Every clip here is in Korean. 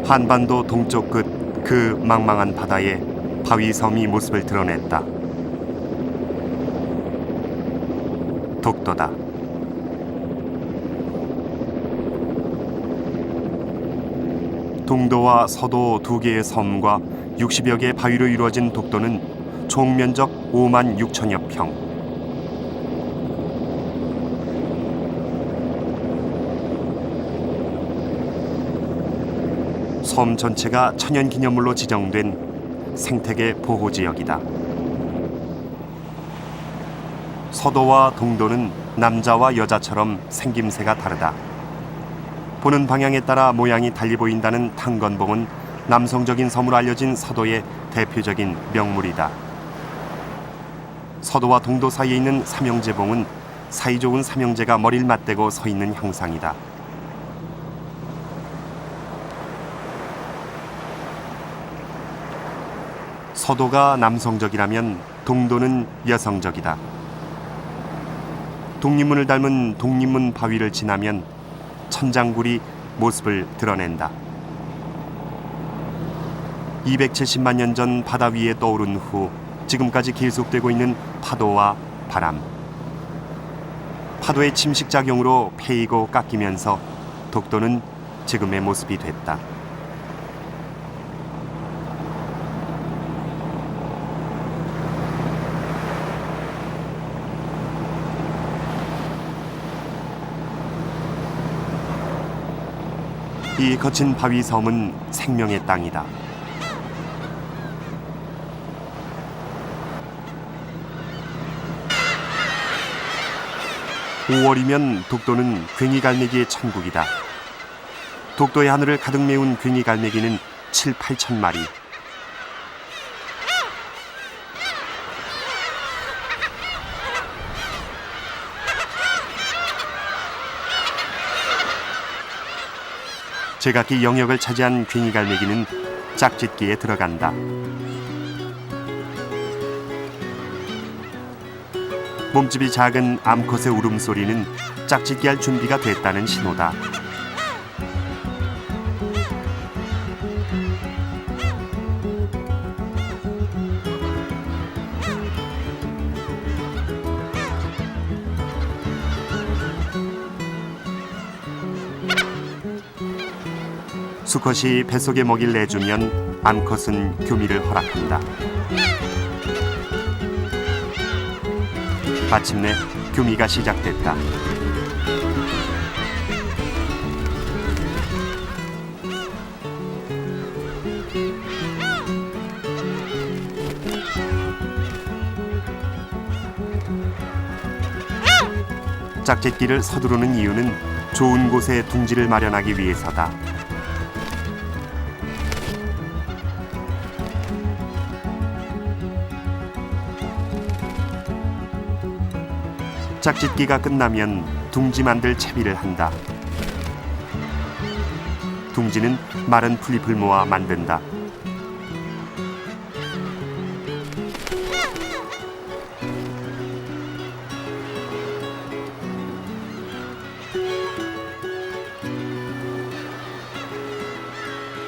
한반도 동쪽 끝 그 망망한 바다에 바위섬이 모습을 드러냈다. 독도다. 동도와 서도 두 개의 섬과 60여 개의 바위로 이루어진 독도는 총 면적 5만 6천여 평. 섬 전체가 천연기념물로 지정된 생태계 보호지역이다. 서도와 동도는 남자와 여자처럼 생김새가 다르다. 보는 방향에 따라 모양이 달리 보인다는 탄건봉은 남성적인 섬으로 알려진 서도의 대표적인 명물이다. 서도와 동도 사이에 있는 삼형제봉은 사이좋은 삼형제가 머리를 맞대고 서 있는 형상이다. 서도가 남성적이라면 동도는 여성적이다. 독립문을 닮은 독립문 바위를 지나면 천장굴이 모습을 드러낸다. 270만 년 전 바다 위에 떠오른 후 지금까지 계속되고 있는 파도와 바람. 파도의 침식작용으로 패이고 깎이면서 독도는 지금의 모습이 됐다. 이 거친 바위섬은 생명의 땅이다. 5월이면 독도는 괭이갈매기의 천국이다. 독도의 하늘을 가득 메운 괭이갈매기는 7, 8천 마리. 제각기 영역을 차지한 괭이갈매기는 짝짓기에 들어간다. 몸집이 작은 암컷의 울음소리는 짝짓기할 준비가 됐다는 신호다. 수컷이 뱃속에 먹이를 내주면 암컷은 교미를 허락한다. 마침내 교미가 시작됐다. 짝짓기를 서두르는 이유는 좋은 곳에 둥지를 마련하기 위해서다. 짝짓기가 끝나면 둥지 만들 채비를 한다. 둥지는 마른 풀잎을 모아 만든다.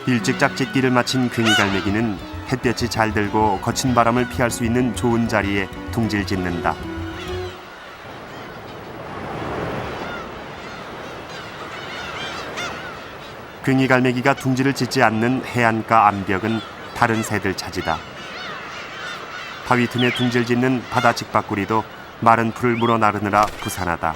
일찍 짝짓기를 마친 괭이갈매기는 햇볕이 잘 들고 거친 바람을 피할 수 있는 좋은 자리에 둥지를 짓는다. 괭이갈매기가 둥지를 짓지 않는 해안가 암벽은 다른 새들 차지다. 바위 틈에 둥지를 짓는 바다 직박구리도 마른 풀을 물어 나르느라 부산하다.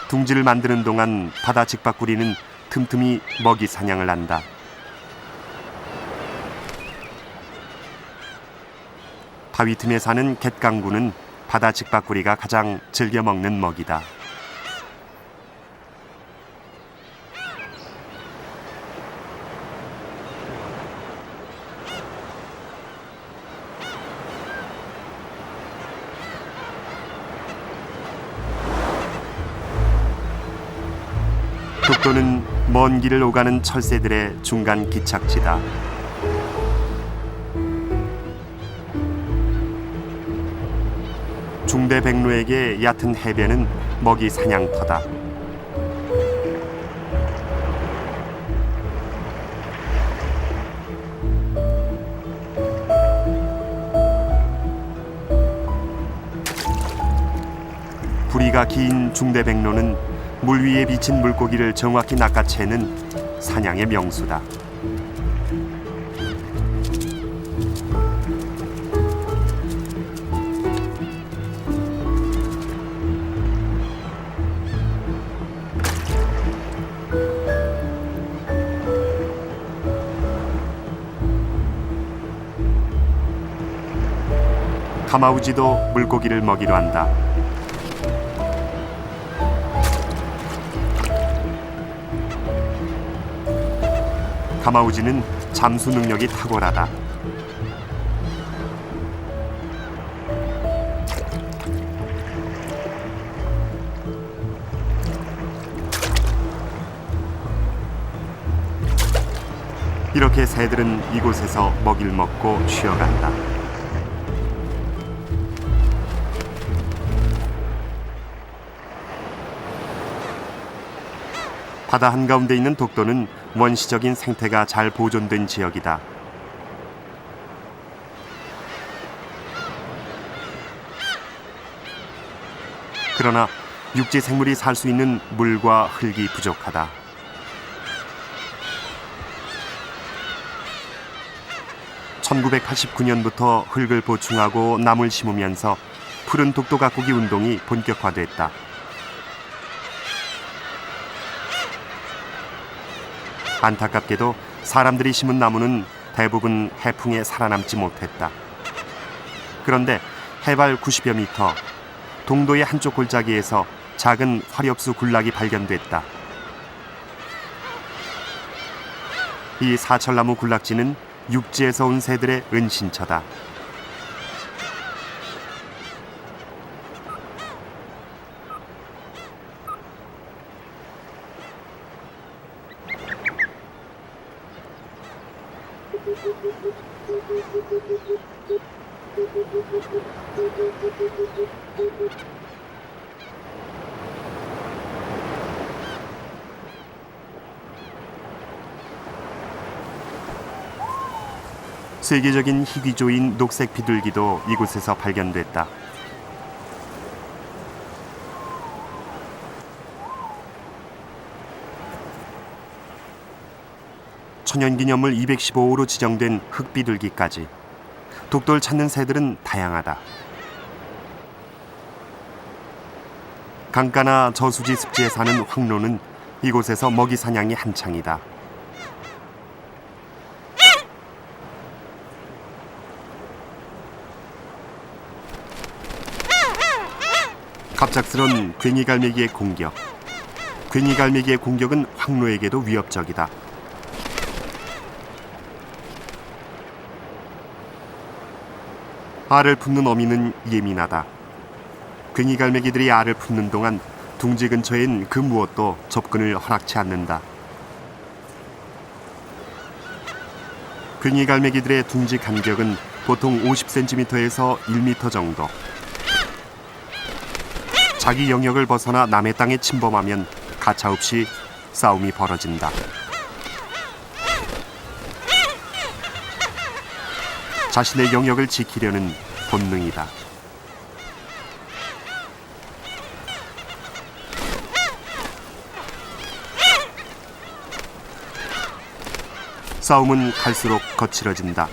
둥지를 만드는 동안 바다 직박구리는 틈틈이 먹이 사냥을 한다. 바위 틈에 사는 갯강구는 바다 직박구리가 가장 즐겨 먹는 먹이다. 독도는 먼 길을 오가는 철새들의 중간 기착지다. 중대백로에게 얕은 해변은 먹이 사냥터다. 부리가 긴 중대백로는 물 위에 비친 물고기를 정확히 낚아채는 사냥의 명수다. 가마우지도 물고기를 먹이려 한다. 가마우지는 잠수 능력이 탁월하다. 이렇게 새들은 이곳에서 먹이를 먹고 쉬어간다. 바다 한가운데 있는 독도는 원시적인 생태가 잘 보존된 지역이다. 그러나 육지 생물이 살 수 있는 물과 흙이 부족하다. (1989년부터) 흙을 보충하고 나무를 심으면서 푸른 독도 가꾸기 운동이 본격화됐다. 안타깝게도 사람들이 심은 나무는 대부분 해풍에 살아남지 못했다. 그런데 해발 90여 미터, 동도의 한쪽 골짜기에서 작은 화렵수 군락이 발견됐다. 이 사철나무 군락지는 육지에서 온 새들의 은신처다. 세계적인 희귀조인 녹색 비둘기도 이곳에서 발견됐다. 천연기념물 215호로 지정된 흑비둘기까지 독도를 찾는 새들은 다양하다. 강가나 저수지 습지에 사는 황로는 이곳에서 먹이 사냥이 한창이다. 갑작스런 괭이갈매기의 공격. 괭이갈매기의 공격은 황로에게도 위협적이다. 알을 품는 어미는 예민하다. 괭이갈매기들이 알을 품는 동안 둥지 근처엔 그 무엇도 접근을 허락치 않는다. 괭이갈매기들의 둥지 간격은 보통 50cm에서 1m 정도. 자기 영역을 벗어나 남의 땅에 침범하면 가차없이 싸움이 벌어진다. 자신의 영역을 지키려는 본능이다. 싸움은 갈수록 거칠어진다.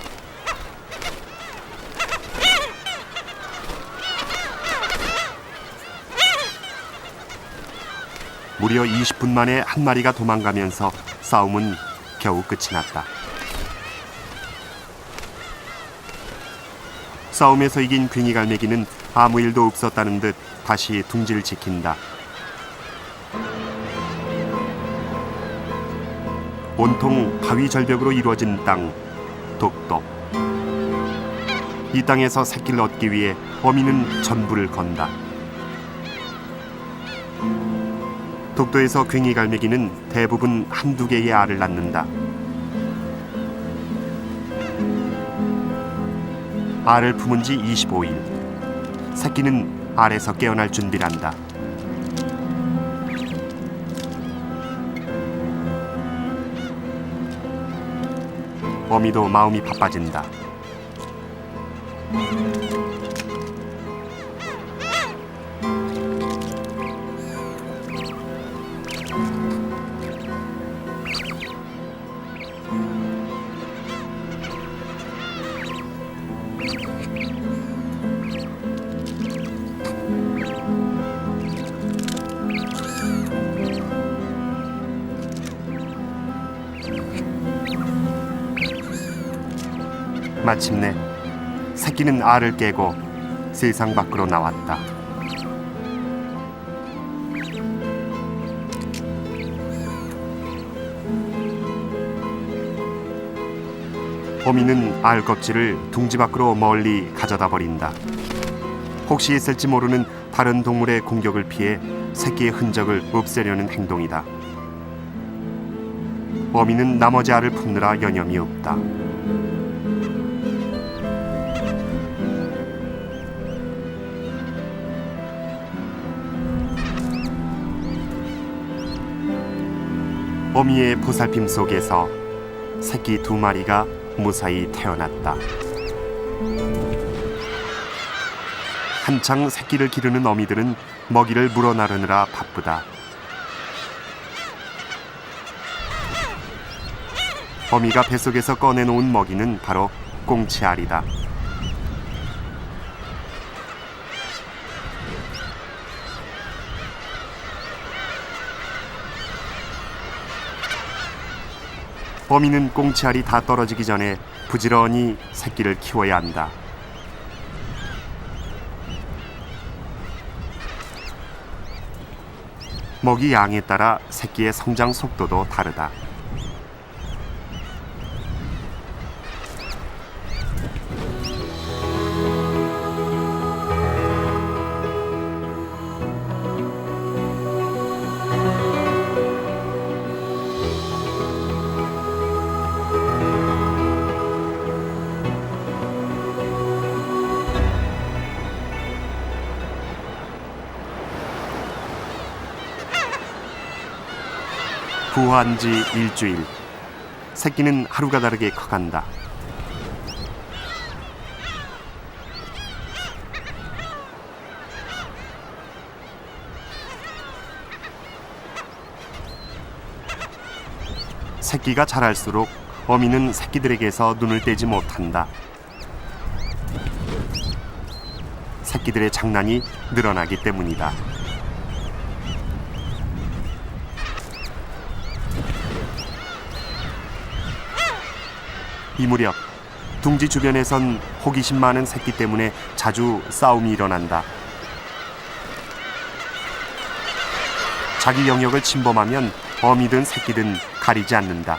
무려 20분 만에 한 마리가 도망가면서 싸움은 겨우 끝이 났다. 싸움에서 이긴 괭이갈매기는 아무 일도 없었다는 듯 다시 둥지를 지킨다. 온통 바위 절벽으로 이루어진 땅, 독도. 이 땅에서 새끼를 얻기 위해 어미는 전부를 건다. 독도에서 괭이갈매기는 대부분 한두 개의 알을 낳는다. 알을 품은 지 25일. 새끼는 알에서 깨어날 준비란다. 어미도 마음이 바빠진다. 마침내 새끼는 알을 깨고 세상 밖으로 나왔다. 어미는 알 껍질을 둥지 밖으로 멀리 가져다 버린다. 혹시 있을지 모르는 다른 동물의 공격을 피해 새끼의 흔적을 없애려는 행동이다. 어미는 나머지 알을 품느라 여념이 없다. 어미의 보살핌 속에서 새끼 2마리가 무사히 태어났다. 한창 새끼를 기르는 어미들은 먹이를 물어나르느라 바쁘다. 어미가 뱃속에서 꺼내놓은 먹이는 바로 꽁치알이다. 어미는 꽁치알이 다 떨어지기 전에 부지런히 새끼를 키워야 한다. 먹이 양에 따라 새끼의 성장 속도도 다르다. 부화한 지 일주일, 새끼는 하루가 다르게 커간다. 새끼가 자랄수록 어미는 새끼들에게서 눈을 떼지 못한다. 새끼들의 장난이 늘어나기 때문이다. 이 무렵 둥지 주변에선 호기심 많은 새끼 때문에 자주 싸움이 일어난다. 자기 영역을 침범하면 어미든 새끼든 가리지 않는다.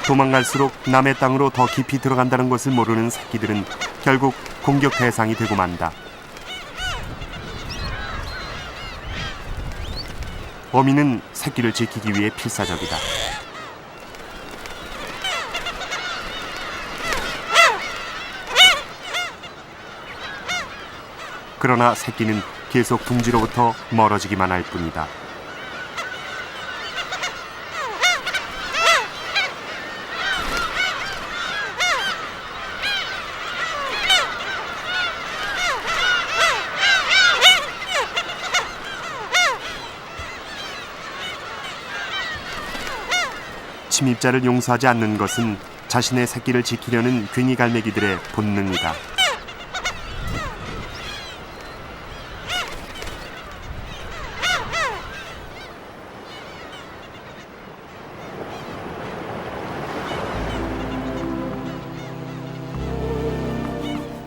도망갈수록 남의 땅으로 더 깊이 들어간다는 것을 모르는 새끼들은 결국 공격 대상이 되고 만다. 어미는 새끼를 지키기 위해 필사적이다. 그러나 새끼는 계속 둥지로부터 멀어지기만 할 뿐이다. 침입자를 용서하지 않는 것은 자신의 새끼를 지키려는 괭이갈매기들의 본능이다.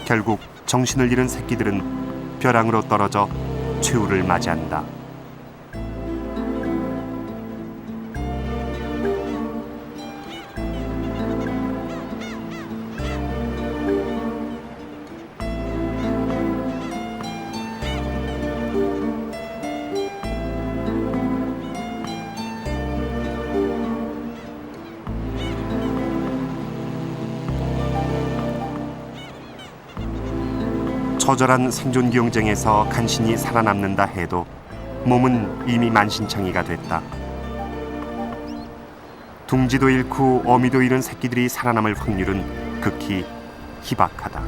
결국 정신을 잃은 새끼들은 벼랑으로 떨어져 최후를 맞이한다. 처절한 생존 경쟁에서 간신히 살아남는다 해도 몸은 이미 만신창이가 됐다. 둥지도 잃고 어미도 잃은 새끼들이 살아남을 확률은 극히 희박하다.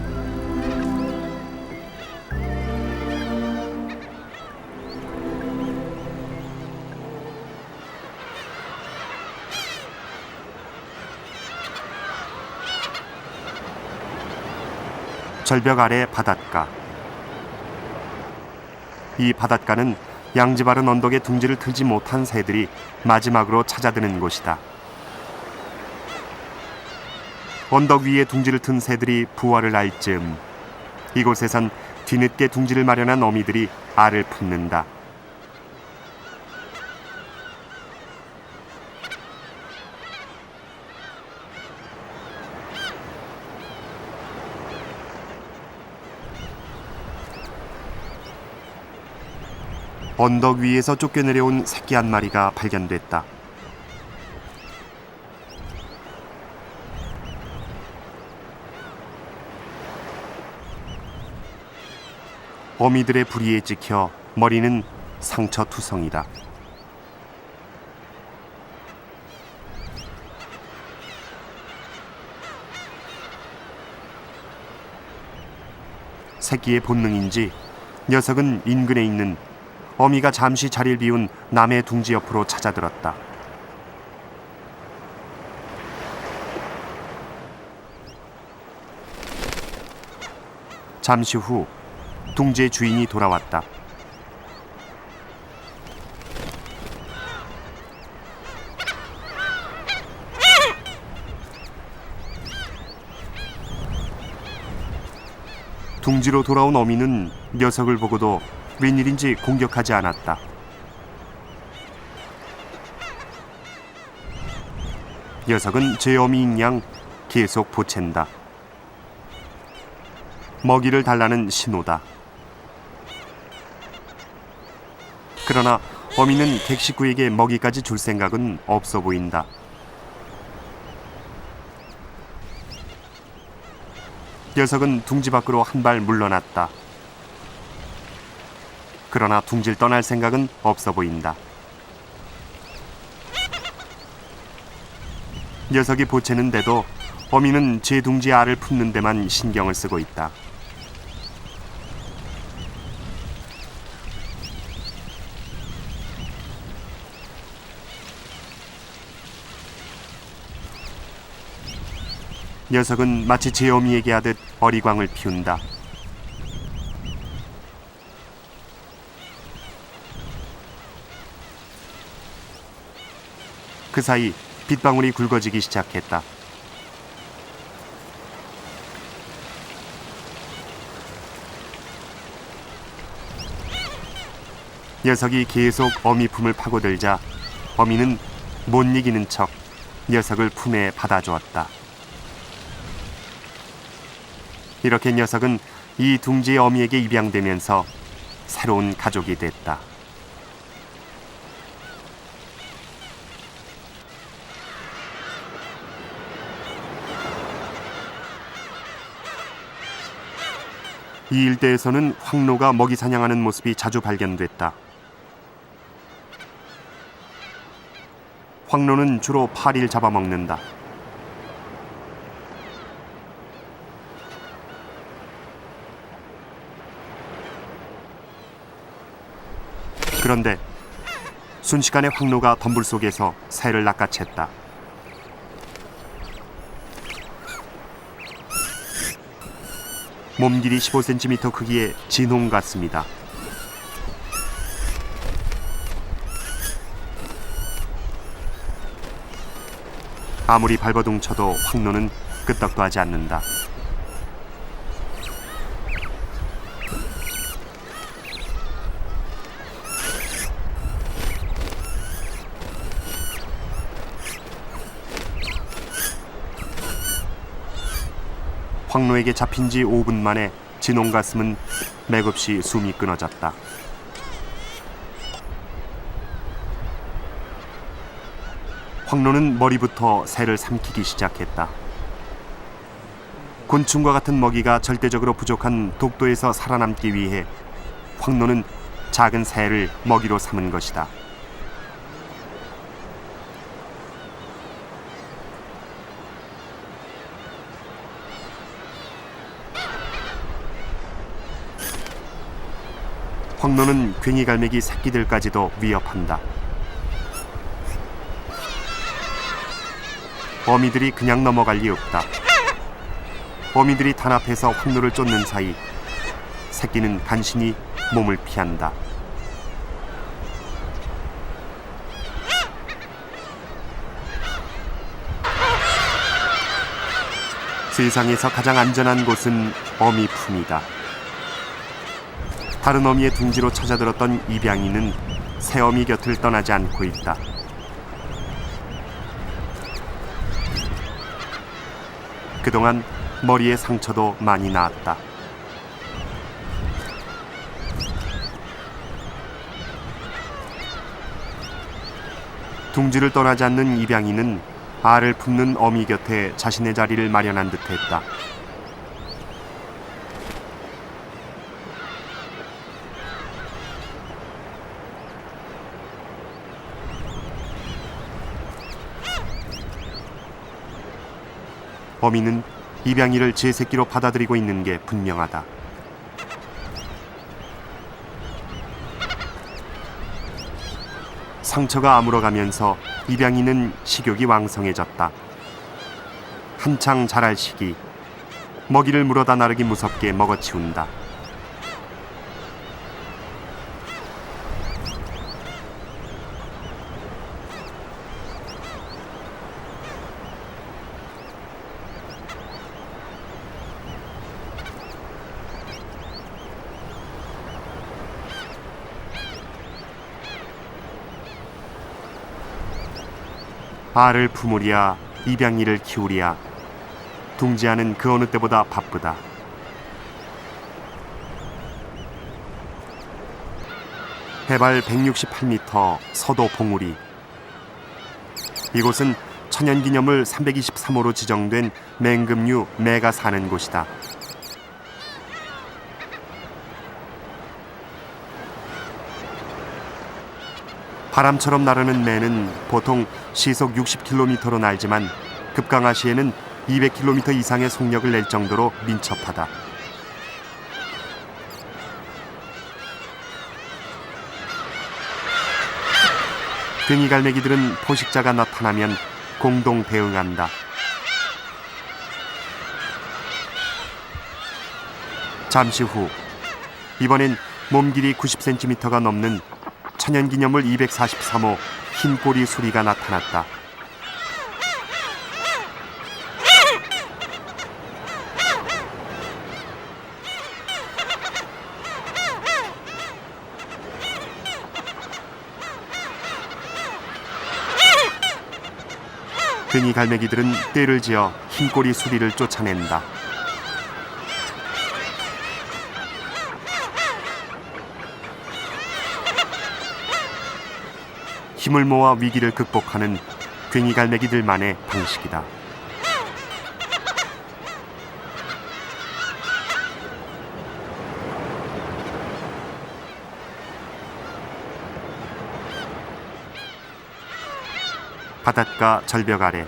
절벽 아래 바닷가. 이 바닷가는 양지바른 언덕에 둥지를 틀지 못한 새들이 마지막으로 찾아드는 곳이다. 언덕 위에 둥지를 튼 새들이 부활을 할 즈음 이곳에선 뒤늦게 둥지를 마련한 어미들이 알을 품는다. 언덕 위에서 쫓겨내려온 새끼 한 마리가 발견됐다. 어미들의 부리에 찍혀 머리는 상처투성이다. 새끼의 본능인지 녀석은 인근에 있는 어미가 잠시 자리를 비운 남의 둥지 옆으로 찾아들었다. 잠시 후 둥지의 주인이 돌아왔다. 둥지로 돌아온 어미는 녀석을 보고도 웬일인지 공격하지 않았다. 녀석은 제 어미인 양 계속 보챈다. 먹이를 달라는 신호다. 그러나 어미는 객식구에게 먹이까지 줄 생각은 없어 보인다. 녀석은 둥지 밖으로 한 발 물러났다. 그러나 둥지를 떠날 생각은 없어 보인다. 녀석이 보채는데도 어미는 제 둥지에 알을 품는 데만 신경을 쓰고 있다. 녀석은 마치 제 어미에게 하듯 어리광을 피운다. 그 사이 빗방울이 굵어지기 시작했다. 녀석이 계속 어미 품을 파고들자 어미는 못 이기는 척 녀석을 품에 받아주었다. 이렇게 녀석은 이 둥지의 어미에게 입양되면서 새로운 가족이 됐다. 이 일대에서는 황노가 먹이 사냥하는 모습이 자주 발견됐다. 황노는 주로 파리를 잡아먹는다. 그런데 순식간에 황노가 덤불 속에서 새를 낚아챘다. 몸 길이 15cm 크기의 진홍 같습니다. 아무리 발버둥 쳐도 황노는 끄떡도 하지 않는다. 황노에게 잡힌 지 5분 만에 진홍 가슴은 맥없이 숨이 끊어졌다. 황노는 머리부터 새를 삼키기 시작했다. 곤충과 같은 먹이가 절대적으로 부족한 독도에서 살아남기 위해 황노는 작은 새를 먹이로 삼은 것이다. 황노는 괭이갈매기 새끼들까지도 위협한다. 어미들이 그냥 넘어갈 리 없다. 어미들이 단합해서 황노를 쫓는 사이 새끼는 간신히 몸을 피한다. 세상에서 가장 안전한 곳은 어미 품이다. 다른 어미의 둥지로 찾아들었던 입양이는 새 어미 곁을 떠나지 않고 있다. 그동안 머리에 상처도 많이 나았다. 둥지를 떠나지 않는 입양이는 알을 품는 어미 곁에 자신의 자리를 마련한 듯했다. 어미는 입양이를 제 새끼로 받아들이고 있는 게 분명하다. 상처가 아물어가면서 입양이는 식욕이 왕성해졌다. 한창 자랄 시기, 먹이를 물어다 나르기 무섭게 먹어치운다. 알을 품으랴 입양이를 키우랴 둥지아는 그 어느 때보다 바쁘다. 해발 168m 서도 봉우리. 이곳은 천연기념물 323호로 지정된 맹금류 매가 사는 곳이다. 바람처럼 나르는 매는 보통 시속 60km로 날지만 급강하 시에는 200km 이상의 속력을 낼 정도로 민첩하다. 괭이갈매기들은 포식자가 나타나면 공동 대응한다. 잠시 후 이번엔 몸 길이 90cm가 넘는 천연기념물 243호 흰꼬리 수리가 나타났다. 괭이갈매기들은 떼를 지어 흰꼬리 수리를 쫓아낸다. 힘을 모아 위기를 극복하는 괭이갈매기들만의 방식이다. 바닷가 절벽 아래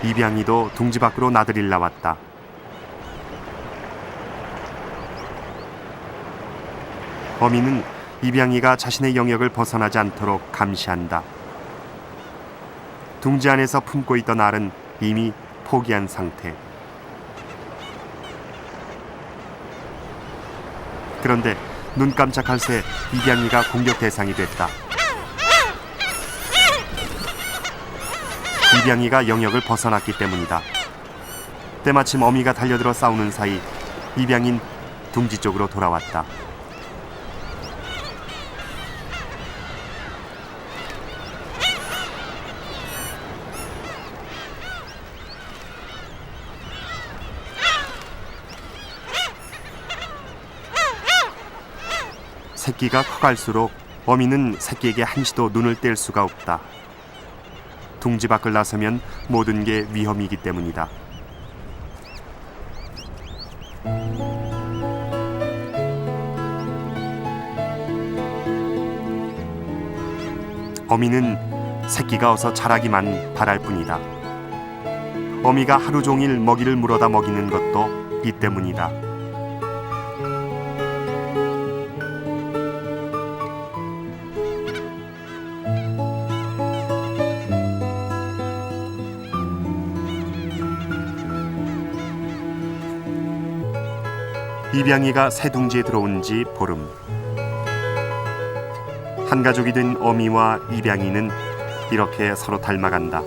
입양이도 둥지 밖으로 나들이를 나왔다. 어미는 입양이가 자신의 영역을 벗어나지 않도록 감시한다. 둥지 안에서 품고 있던 알은 이미 포기한 상태. 그런데 눈 깜짝할 새 입양이가 공격 대상이 됐다. 입양이가 영역을 벗어났기 때문이다. 때마침 어미가 달려들어 싸우는 사이 입양인 둥지 쪽으로 돌아왔다. 새끼가 커갈수록 어미는 새끼에게 한시도 눈을 뗄 수가 없다. 둥지 밖을 나서면 모든 게 위험이기 때문이다. 어미는 새끼가 어서 자라기만 바랄 뿐이다. 어미가 하루 종일 먹이를 물어다 먹이는 것도 이 때문이다. 입양이가 새 둥지에 들어온 지 보름. 한 가족이 된 어미와 입양이는 이렇게 서로 닮아간다.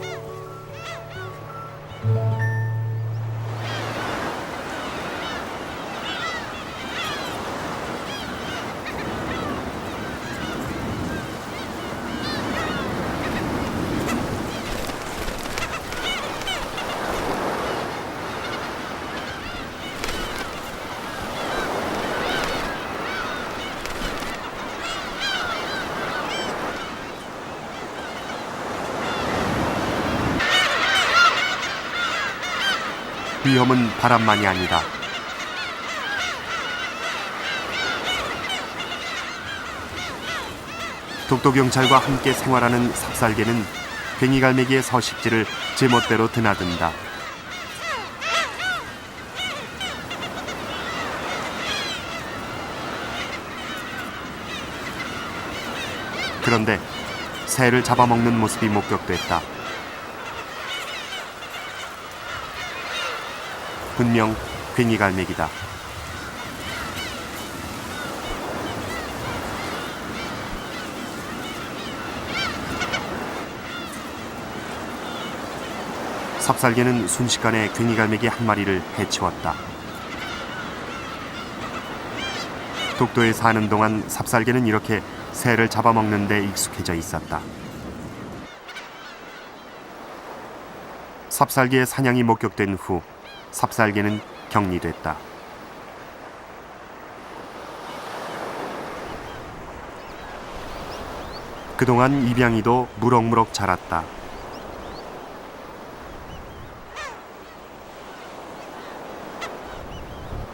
위험은 바람만이 아니다. 독도경찰과 함께 생활하는 삽살개는 괭이갈매기의 서식지를 제멋대로 드나든다. 그런데 새를 잡아먹는 모습이 목격됐다. 분명 괭이갈매기다. 삽살개는 순식간에 괭이갈매기 한 마리를 해치웠다. 독도에 사는 동안 삽살개는 이렇게 새를 잡아먹는 데 익숙해져 있었다. 삽살개의 사냥이 목격된 후 삽살개는 격리됐다. 그동안 입양이도 무럭무럭 자랐다.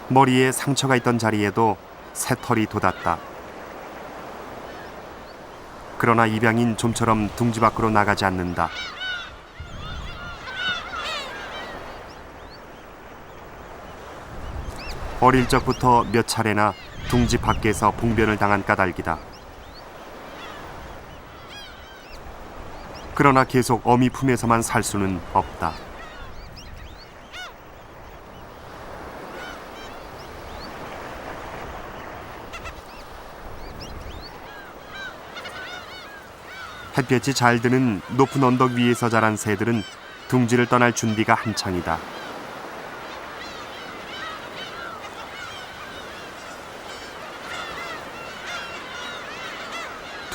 머리에 상처가 있던 자리에도 새털이 돋았다. 그러나 입양인 좀처럼 둥지 밖으로 나가지 않는다. 어릴 적부터 몇 차례나 둥지 밖에서 봉변을 당한 까닭이다. 그러나 계속 어미 품에서만 살 수는 없다. 햇볕이 잘 드는 높은 언덕 위에서 자란 새들은 둥지를 떠날 준비가 한창이다.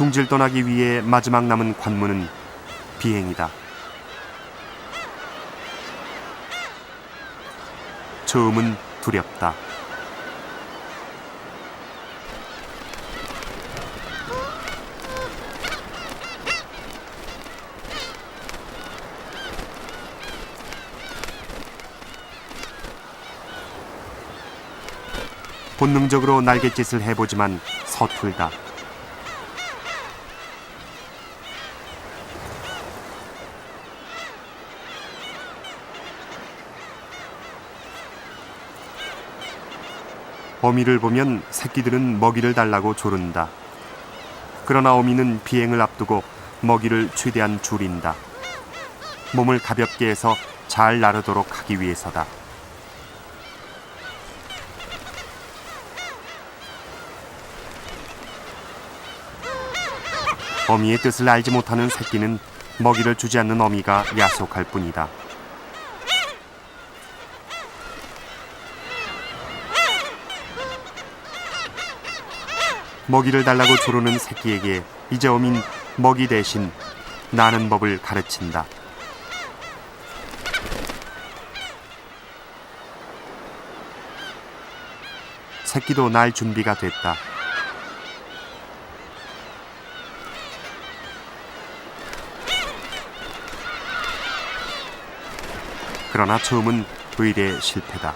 둥지를 떠나기 위해 마지막 남은 관문은 비행이다. 처음은 두렵다. 본능적으로 날갯짓을 해보지만 서툴다. 어미를 보면 새끼들은 먹이를 달라고 조른다. 그러나 어미는 비행을 앞두고 먹이를 최대한 줄인다. 몸을 가볍게 해서 잘 나르도록 하기 위해서다. 어미의 뜻을 알지 못하는 새끼는 먹이를 주지 않는 어미가 야속할 뿐이다. 먹이를 달라고 조르는 새끼에게 이제 어미는 먹이 대신 나는 법을 가르친다. 새끼도 날 준비가 됐다. 그러나 처음은 의례 실패다.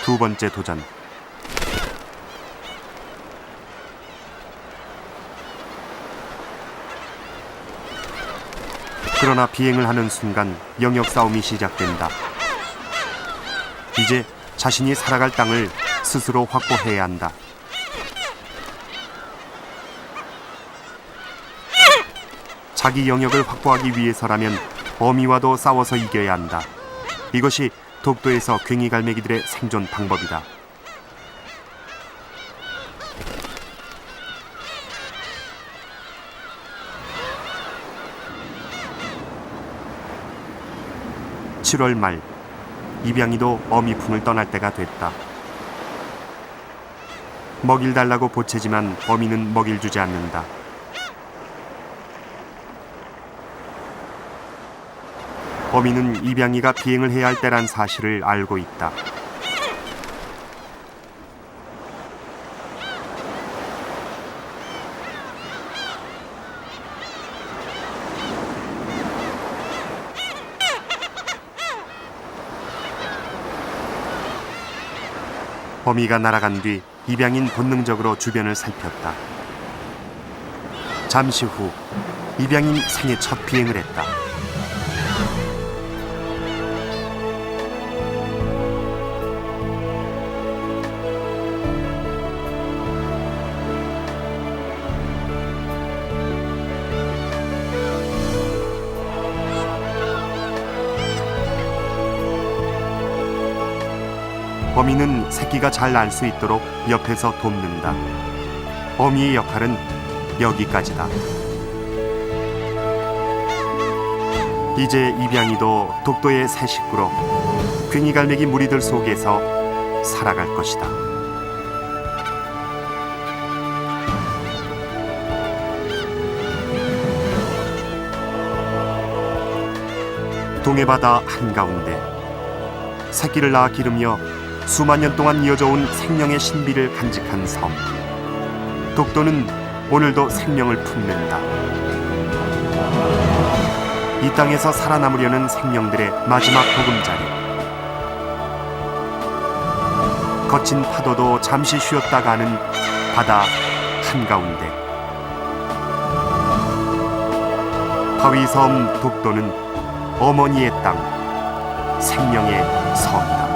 두 번째 도전. 그러나 비행을 하는 순간 영역 싸움이 시작된다. 이제 자신이 살아갈 땅을 스스로 확보해야 한다. 자기 영역을 확보하기 위해서라면 어미와도 싸워서 이겨야 한다. 이것이 독도에서 괭이갈매기들의 생존 방법이다. (7월) 말, 입양이도 어미품을 떠날 때가 됐다. 먹일 달라고 보채지만 어미는 먹일 주지 않는다. 어미는 입양이가 비행을 해야 할 때란 사실을 알고 있다. 어미가 날아간 뒤 입양인 본능적으로 주변을 살폈다. 잠시 후 입양인 생애 첫 비행을 했다. 어미는 새끼가 잘 날 수 있도록 옆에서 돕는다. 어미의 역할은 여기까지다. 이제 입양이도 독도의 새 식구로 괭이갈매기 무리들 속에서 살아갈 것이다. 동해바다 한가운데 새끼를 낳아 기르며 수만 년 동안 이어져 온 생명의 신비를 간직한 섬. 독도는 오늘도 생명을 품는다. 이 땅에서 살아남으려는 생명들의 마지막 보금자리. 거친 파도도 잠시 쉬었다 가는 바다 한가운데. 바위섬 독도는 어머니의 땅, 생명의 섬이다.